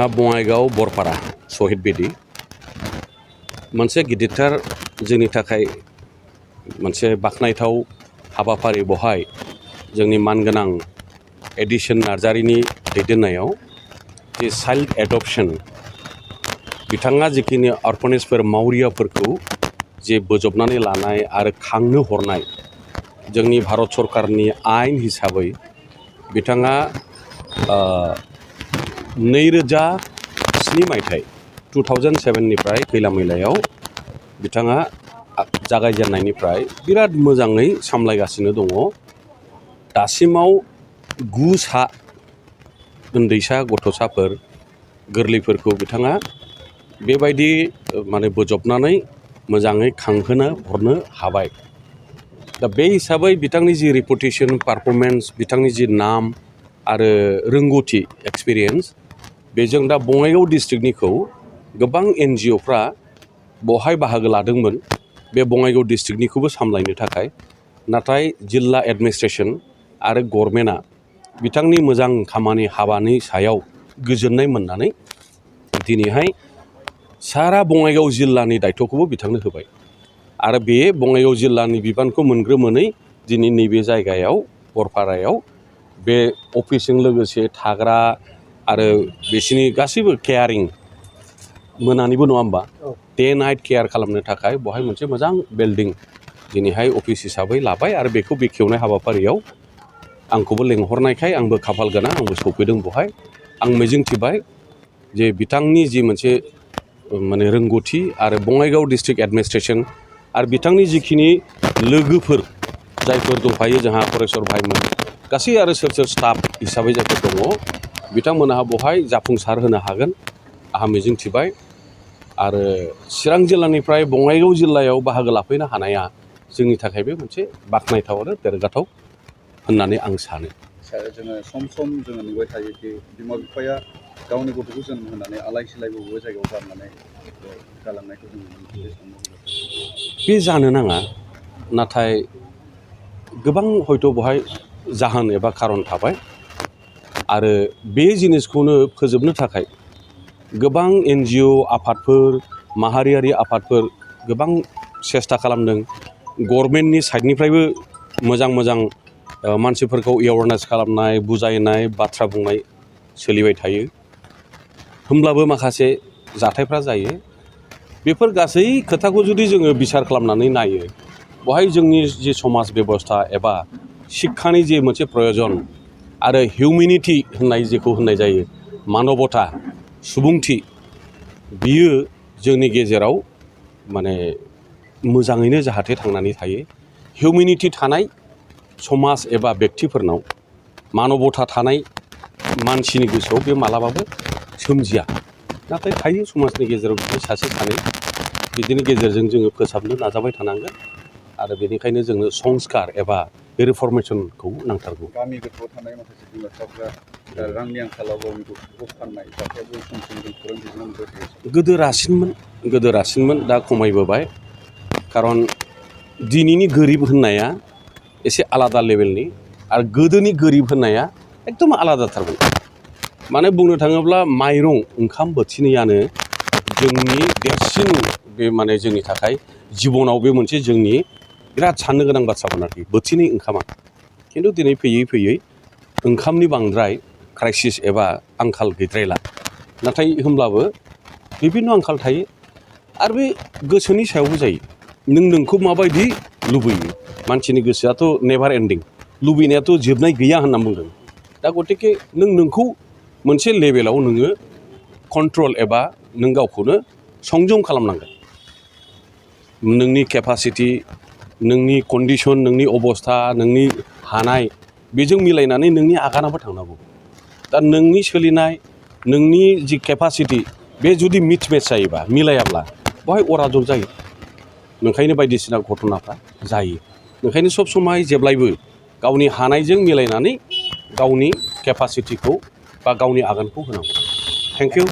बङाइगाव बरपारा शहीद बेदी मोनसे गिदिरथार जोंनि थाखाय मोनसे बाखनायथाव हाबाफारि बहाय जोंनि मानगोनां एडिसन नार्जारिनि दैदेननायाव जे चाइल्ड एडप्शन बिथाङा जिखिनि अर्फनेजफोर मावरियाफोरखौ जे बोजबनानै लानाय आरो खांनो हरनाय जोंनि भारत सरकारनि आयेन हिसाबै बिथाङा 2007 मायथाइ 2007 निफ्राय खैला मैलायाव बिथाङा जागायजेननायनिफ्राय बिराद मोजाङै सामलायगासिनो दङ। दासिमाव 9 उन्दैसा गथ'साफोर गोरलैफोरखौ बिथाङा बेबायदि बोजबनानै मोजाङै खांहोनो हरनो हाबाय। दा बे हिसाबै बिथांनि जि रेपुटेसन पारफरमेन्स बिथांनि जि नाम आरो रोंगौथि एक्सपिरियेन्स बेजों दा बङाइगाव डिस्ट्रिक्टनिखौ गोबां NGOफ्रा बहाय बाहागो लादोंमोन बे बङाइगाव डिस्ट्रिक्टनिखौबो सामलायनो थाखाय। नाथाय जिल्ला एडमिनिस्ट्रेसन आरो गभर्नमेन्टआ बिथांनि मोजां खामानि हाबानि सायाव गोजोननाय मोननानै दिनैहाय सारा बङाइगाव जिल्लानि दायथ'खौबो बिथांनो होबाय आरो बे बङाइगाव जिल्लानि बिबानखौ मोनग्रोमोनै दिनै नैबे जायगायाव बरपारायाव बे अफिसजों लोगोसे थाग्रा आरो बिसिनि गासैबो केयारिं मोनानिबो नङा होमबा डे नाइट केयार खालामनो थाखाय बहाय मोनसे मोजां बिल्डिं दिनैहाय अफिस हिसाबै लाबाय आरो बेखौ बेखेवनाय हाबाफारियाव आंखौबो लेंहरनायखाय आंबो खाफाल गोनां आंबो सफैदों बहाय। आं मिजिंथिबाय जे बिथांनि जि मोनसे रोंगौथि आरो बङाइगाव डिस्ट्रिक्ट एडमिनिस्ट्रेसन आरो बिथांनि जिखिनि लोगोफोर जायफोर दंफायो जोंहा फरेस्वर भाइमोन गासै आरो सोर स्टाफ हिसाबै जायफोर दङ बिथांमोनहा बहाय जाफुंसार होनो हागोन आंहा मिजिंथिबाय। आरो चिरां जिल्लानिफ्राय बङाइगाव जिल्लायाव बाहागो लाफैनो हानाया जोंनि थाखायबो मोनसे बाख्नायथाव आरो देरगाथाव होननानै आं सानो। जोङो सम जोङो नुबाय थायो कि बिमा बिफाया गावनि गथ'खौ जोनोम होनानै आलाय सिलाय बबेबा जायगायाव गारनानै गालांनायखौ जों नुनो मोनो। बे जानो नाङा, नाथाय गोबां हयथ' बहाय जाहोन एबा खारन थाबाय आरो बे जिनिसखौनो फोजोबनो थाखाय गोबां NGO आफादफोर माहारियारि आफादफोर गोबां सेस्था खालामदों। गभर्नमेन्टनि साइडनिफ्रायबो मोजां मानसिफोरखौ एवारनेस खालामनाय बुजायनाय बाथ्रा बुंनाय सोलिबाय थायो। होमब्लाबो माखासे जाथायफ्रा जायो। बेफोर गासै खोथाखौ जुदि जोङो बिसार खालामनानै नायो बहाय जोंनि जि समाज बेबस्था एबा शिक्षानि जि मोनसे प्रयजन आरो हिउमेनिटि होननाय जेखौ होननाय जायो मानबता सुबुंथि बियो जोंनि गेजेराव मोजाङैनो जाहाथे थांनानै थायो। हिउमेनिटि थानाय समाज एबा व्यक्तिफोरनाव मानबता थानाय मानसिनि गोसोआव बे मालाबाबो सोमजिया, नाथाय थायो समाजनि गेजेराव बिदिनो सासे सानै बिदिनि गेजेरजों जोङो फोसाबनो नाजाबाय थानांगोन आरो बेनिखायनो जोंनो संस्कार एबा रिफर्मेसनखौ नांथारगौ। गामि गोथौआव थानाय माखासे बिमा बिफाफ्रा रांनि आंखालाव गावनि गथ'फोरखौ फाननाय जाथायाबो सम जों खौरां बिजोङाव नुबाय थायो। गोदो रासिनमोन दा खमायबोबाय। खारन दिनैनि गोरिब होननाया एसे आलादा लेभेलनि आरो गोदोनि गोरिब होननाया एकदम आलादाथारमोन। माने बुंनो थाङोब्ला माइरं ओंखाम बोथिनैयानो जोंनि देरसिन बे जोंनि थाखाय जिबनाव बे मोनसे जोंनि बिराद साननो गोनां बाथ्रामोन आरोखि बोथिनै ओंखामा। खिन्थु दिनै फैयै फैयै ओंखामनि बांद्राय क्राइसिस एबा आंखाल गैद्रायला, नाथाय होमब्लाबो बिभिन्न आंखाल थायो आरो बे गोसोनि सायावबो जायो। नोंखौ माबायदि लुबैयो, मानसिनि गोसोआथ' नेभार एन्डिं, लुबैनायाथ' जोबनाय गैया होनना बुंदों। दा गतिके नोंखौ मोनसे लेभेलाव नोङो कन्ट्रल एबा नों गावखौनो संजम खालामनांगोन। नोंनि केपासिटि, नोंनि कन्डिसन, नोंनि अबस्था, नोंनि हानाय बेजों मिलायनानै नोंनि आगानाबो थांनांगौ। दा नोंनि सोलिनाय नोंनि जि केपासिटि बे जुदि मिसमेच जायोबा मिलायाब्ला बहाय अराजक जायो। ओंखायनो बायदिसिना घटनाफ्रा जायो। ओंखायनो सब समाय जेब्लायबो गावनि हानायजों मिलायनानै गावनि केपासिटिखौ बा गावनि आगानखौ होनांगौ। Thank you.